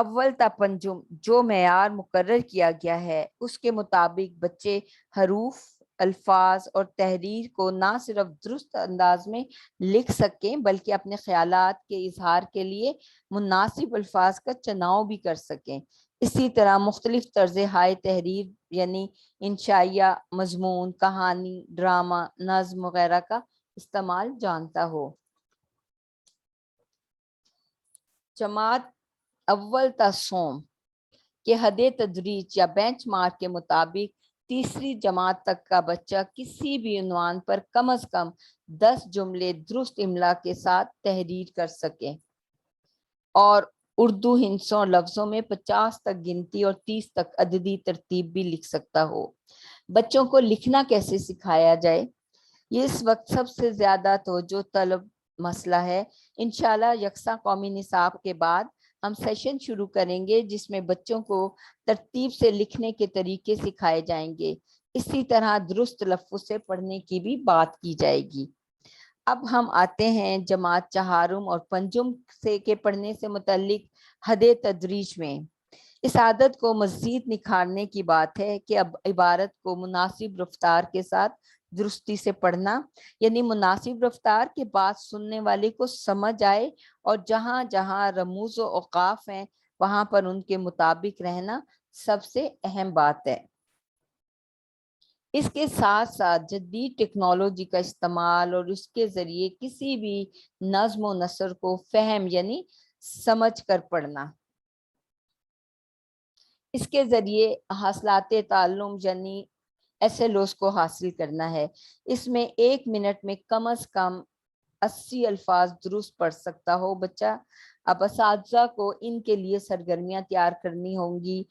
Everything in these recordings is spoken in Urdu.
اول تا پنجم جو معیار مقرر کیا گیا ہے اس کے مطابق بچے حروف، الفاظ اور تحریر کو نہ صرف درست انداز میں لکھ سکیں بلکہ اپنے خیالات کے اظہار کے لیے مناسب الفاظ کا چناؤ بھی کر سکیں۔ اسی طرح مختلف طرز ہائے تحریر یعنی انشائیہ، مضمون، کہانی، ڈرامہ، نظم وغیرہ کا استعمال جانتا ہو۔ جماعت اول تا سوم کے حد تدریج یا بینچ مارک کے مطابق تیسری جماعت تک کا بچہ کسی بھی عنوان پر کم از کم 10 جملے درست املا کے ساتھ تحریر کر سکے اور اردو ہندسوں اور لفظوں میں 50 تک گنتی اور 30 تک عددی ترتیب بھی لکھ سکتا ہو۔ بچوں کو لکھنا کیسے سکھایا جائے، یہ اس وقت سب سے زیادہ توجہ طلب مسئلہ ہے۔ انشاءاللہ یکساں قومی نصاب کے بعد ہم سیشن شروع کریں گے جس میں بچوں کو ترتیب سے لکھنے کے طریقے سکھائے جائیں گے، اسی طرح درست تلفظ سے پڑھنے کی بھی بات کی جائے گی۔ اب ہم آتے ہیں جماعت چہارم اور پنجم سے کے پڑھنے سے متعلق حد تدریج میں۔ اس عادت کو مزید نکھارنے کی بات ہے کہ اب عبارت کو مناسب رفتار کے ساتھ درستی سے پڑھنا، یعنی مناسب رفتار کے بات سننے والے کو سمجھ آئے اور جہاں جہاں رموز و اوقاف ہیں وہاں پر ان کے مطابق رہنا سب سے اہم بات ہے۔ اس کے ساتھ ساتھ جدید ٹیکنالوجی کا استعمال اور اس کے ذریعے کسی بھی نظم و نثر کو فہم یعنی سمجھ کر پڑھنا۔ اس کے ذریعے حاصلات تعلم یعنی SLOs کو حاصل کرنا ہے۔ اس میں 1 منٹ میں کم از کم 80 الفاظ درست پڑھ سکتا ہو بچہ۔ اب اساتذہ کو ان کے لیے سرگرمیاں تیار کرنی ہوں گی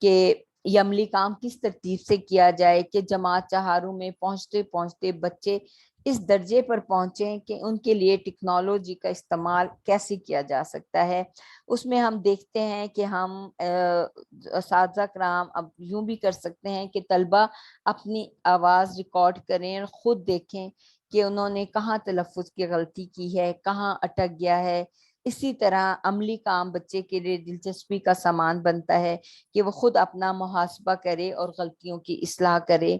کہ یہ عملی کام کس ترتیب سے کیا جائے کہ جماعت چہارم میں پہنچتے پہنچتے بچے اس درجے پر پہنچیں کہ ان کے لیے ٹیکنالوجی کا استعمال کیسے کیا جا سکتا ہے۔ اس میں ہم دیکھتے ہیں کہ ہم اساتذہ کرام اب یوں بھی کر سکتے ہیں کہ طلبہ اپنی آواز ریکارڈ کریں اور خود دیکھیں کہ انہوں نے کہاں تلفظ کی غلطی کی ہے، کہاں اٹک گیا ہے۔ اسی طرح عملی کام بچے کے لیے دلچسپی کا سامان بنتا ہے کہ وہ خود اپنا محاسبہ کرے اور غلطیوں کی اصلاح کرے،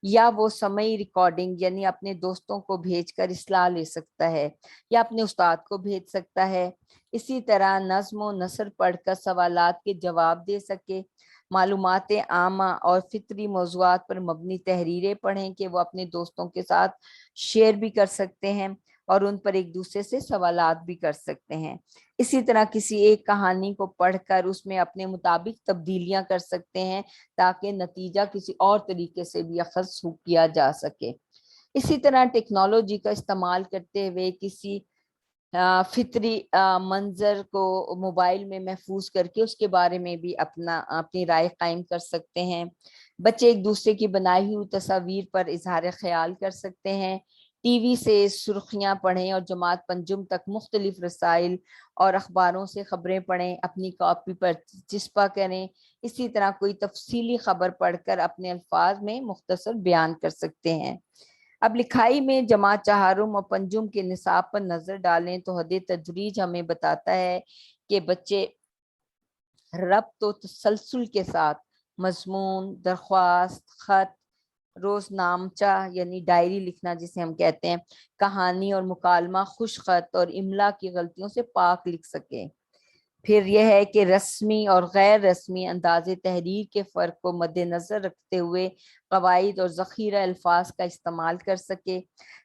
یا وہ سمعی ریکارڈنگ یعنی اپنے دوستوں کو بھیج کر اصلاح لے سکتا ہے یا اپنے استاد کو بھیج سکتا ہے۔ اسی طرح نظم و نثر پڑھ کر سوالات کے جواب دے سکے، معلومات عامہ اور فطری موضوعات پر مبنی تحریریں پڑھیں کہ وہ اپنے دوستوں کے ساتھ شیئر بھی کر سکتے ہیں اور ان پر ایک دوسرے سے سوالات بھی کر سکتے ہیں۔ اسی طرح کسی ایک کہانی کو پڑھ کر اس میں اپنے مطابق تبدیلیاں کر سکتے ہیں تاکہ نتیجہ کسی اور طریقے سے بھی اخذ کیا جا سکے۔ اسی طرح ٹیکنالوجی کا استعمال کرتے ہوئے کسی فطری منظر کو موبائل میں محفوظ کر کے اس کے بارے میں بھی اپنی رائے قائم کر سکتے ہیں۔ بچے ایک دوسرے کی بنائی ہوئی تصاویر پر اظہار خیال کر سکتے ہیں۔ ٹی وی سے سرخیاں پڑھیں اور جماعت پنجم تک مختلف رسائل اور اخباروں سے خبریں پڑھیں، اپنی کاپی پر چسپاں کریں۔ اسی طرح کوئی تفصیلی خبر پڑھ کر اپنے الفاظ میں مختصر بیان کر سکتے ہیں۔ اب لکھائی میں جماعت چہارم اور پنجم کے نصاب پر نظر ڈالیں تو حد تدریج ہمیں بتاتا ہے کہ بچے ربط و تسلسل کے ساتھ مضمون، درخواست، خط، روز نامچہ یعنی ڈائری لکھنا جسے ہم کہتے ہیں، کہانی اور مکالمہ، خوش خط اور املا کی غلطیوں سے پاک لکھ سکیں۔ پھر یہ ہے کہ رسمی اور غیر رسمی انداز تحریر کے فرق کو مد نظر رکھتے ہوئے قواعد اور ذخیرہ الفاظ کا استعمال کر سکے،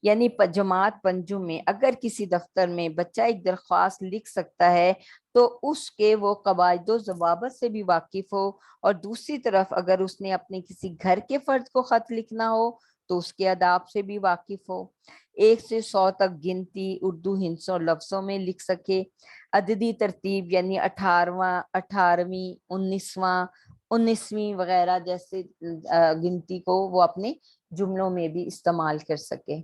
یعنی جماعت پنجم میں اگر کسی دفتر میں بچہ ایک درخواست لکھ سکتا ہے تو اس کے وہ قواعد و ضوابط سے بھی واقف ہو، اور دوسری طرف اگر اس نے اپنے کسی گھر کے فرد کو خط لکھنا ہو تو اس کے آداب سے بھی واقف ہو، 1 سے 100 تک گنتی اردو ہندسوں لفظوں میں لکھ سکے، عددی ترتیب یعنی 18واں، 18ویں، 19ویں وغیرہ جیسے گنتی کو وہ اپنے جملوں میں بھی استعمال کر سکے۔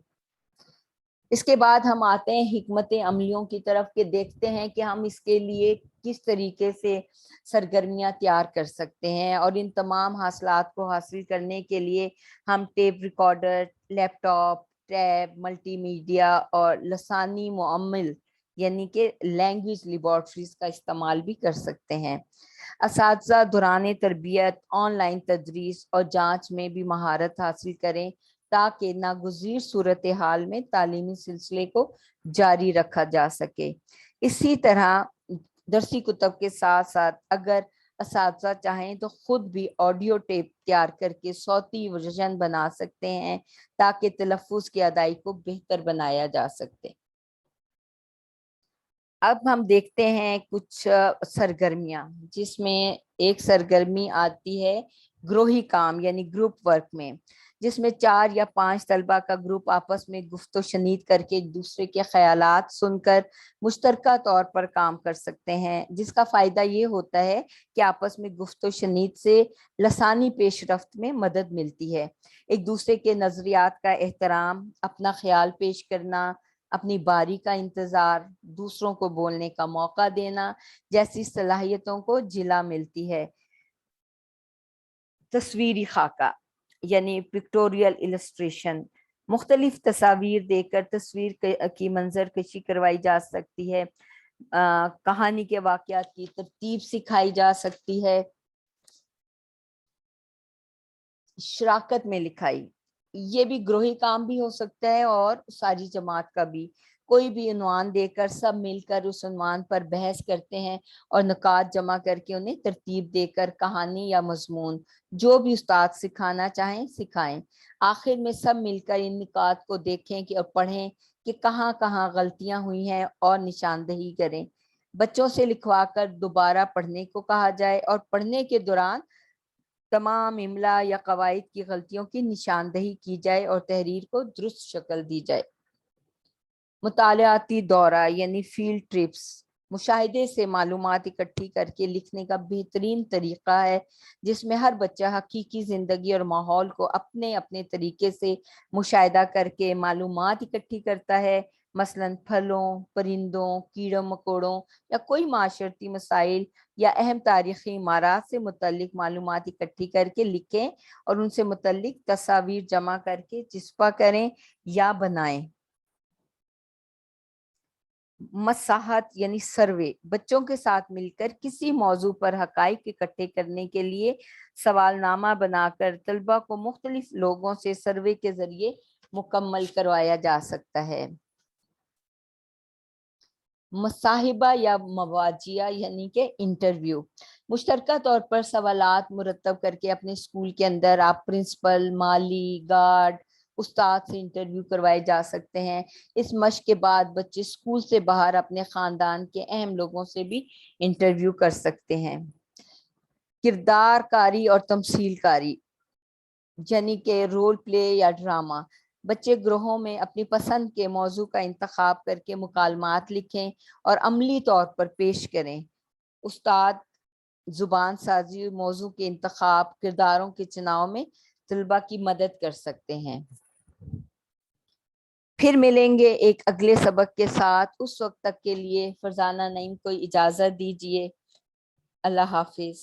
اس کے بعد ہم آتے ہیں حکمت عملیوں کی طرف کہ دیکھتے ہیں کہ ہم اس کے لیے کس طریقے سے سرگرمیاں تیار کر سکتے ہیں، اور ان تمام حاصلات کو حاصل کرنے کے لیے ہم ٹیپ ریکارڈر، لیپ ٹاپ، ٹیب، ملٹی میڈیا اور لسانی معمل یعنی کہ لینگویج لیبارٹریز کا استعمال بھی کر سکتے ہیں۔ اساتذہ دوران تربیت آن لائن تدریس اور جانچ میں بھی مہارت حاصل کریں تاکہ ناگزیر صورتحال میں تعلیمی سلسلے کو جاری رکھا جا سکے۔ اسی طرح درسی کتب کے ساتھ ساتھ اگر اساتذہ چاہیں تو خود بھی آڈیو ٹیپ تیار کر کے صوتی ورژن بنا سکتے ہیں تاکہ تلفظ کی ادائیگی کو بہتر بنایا جا سکے۔ اب ہم دیکھتے ہیں کچھ سرگرمیاں، جس میں ایک سرگرمی آتی ہے گروہی کام یعنی گروپ ورک میں، جس میں 4 یا 5 طلبہ کا گروپ آپس میں گفت و شنید کر کے ایک دوسرے کے خیالات سن کر مشترکہ طور پر کام کر سکتے ہیں، جس کا فائدہ یہ ہوتا ہے کہ آپس میں گفت و شنید سے لسانی پیش رفت میں مدد ملتی ہے۔ ایک دوسرے کے نظریات کا احترام، اپنا خیال پیش کرنا، اپنی باری کا انتظار، دوسروں کو بولنے کا موقع دینا جیسی صلاحیتوں کو جلا ملتی ہے۔ تصویری خاکہ یعنی پکٹوریل السٹریشن، مختلف تصاویر دے کر تصویر کی منظر کشی کروائی جا سکتی ہے، کہانی کے واقعات کی ترتیب سکھائی جا سکتی ہے، شراکت میں لکھائی، یہ بھی گروہی کام بھی ہو سکتا ہے اور ساری جماعت کا بھی۔ کوئی بھی عنوان دے کر سب مل کر اس عنوان پر بحث کرتے ہیں اور نکات جمع کر کے انہیں ترتیب دے کر کہانی یا مضمون جو بھی استاد سکھانا چاہیں سکھائیں۔ آخر میں سب مل کر ان نکات کو دیکھیں کہ اور پڑھیں کہ کہاں کہاں غلطیاں ہوئی ہیں اور نشاندہی کریں۔ بچوں سے لکھوا کر دوبارہ پڑھنے کو کہا جائے اور پڑھنے کے دوران تمام املا یا قواعد کی غلطیوں کی نشاندہی کی جائے اور تحریر کو درست شکل دی جائے۔ مطالعاتی دورہ یعنی فیلڈ ٹرپس مشاہدے سے معلومات اکٹھی کر کے لکھنے کا بہترین طریقہ ہے، جس میں ہر بچہ حقیقی زندگی اور ماحول کو اپنے اپنے طریقے سے مشاہدہ کر کے معلومات اکٹھی کرتا ہے، مثلاً پھلوں، پرندوں، کیڑوں مکوڑوں یا کوئی معاشرتی مسائل یا اہم تاریخی عمارات سے متعلق معلومات اکٹھی کر کے لکھیں اور ان سے متعلق تصاویر جمع کر کے چسپاں کریں یا بنائیں۔ مساحت یعنی سروے، بچوں کے ساتھ مل کر کسی موضوع پر حقائق اکٹھے کرنے کے لیے سوال نامہ بنا کر طلبہ کو مختلف لوگوں سے سروے کے ذریعے مکمل کروایا جا سکتا ہے۔ مصاحبہ یا مواجہہ یعنی کہ انٹرویو، مشترکہ طور پر سوالات مرتب کر کے اپنے اسکول کے اندر آپ پرنسپل، مالی، گارڈ، استاد سے انٹرویو کروائے جا سکتے ہیں۔ اس مشق کے بعد بچے اسکول سے باہر اپنے خاندان کے اہم لوگوں سے بھی انٹرویو کر سکتے ہیں۔ کردار کاری اور تمثیل کاری یعنی کہ رول پلے یا ڈرامہ، بچے گروہوں میں اپنی پسند کے موضوع کا انتخاب کر کے مکالمات لکھیں اور عملی طور پر پیش کریں۔ استاد زبان سازی، موضوع کے انتخاب، کرداروں کے چناؤ میں طلبہ کی مدد کر سکتے ہیں۔ پھر ملیں گے ایک اگلے سبق کے ساتھ، اس وقت تک کے لیے فرزانہ نعیم کو اجازت دیجیے۔ اللہ حافظ۔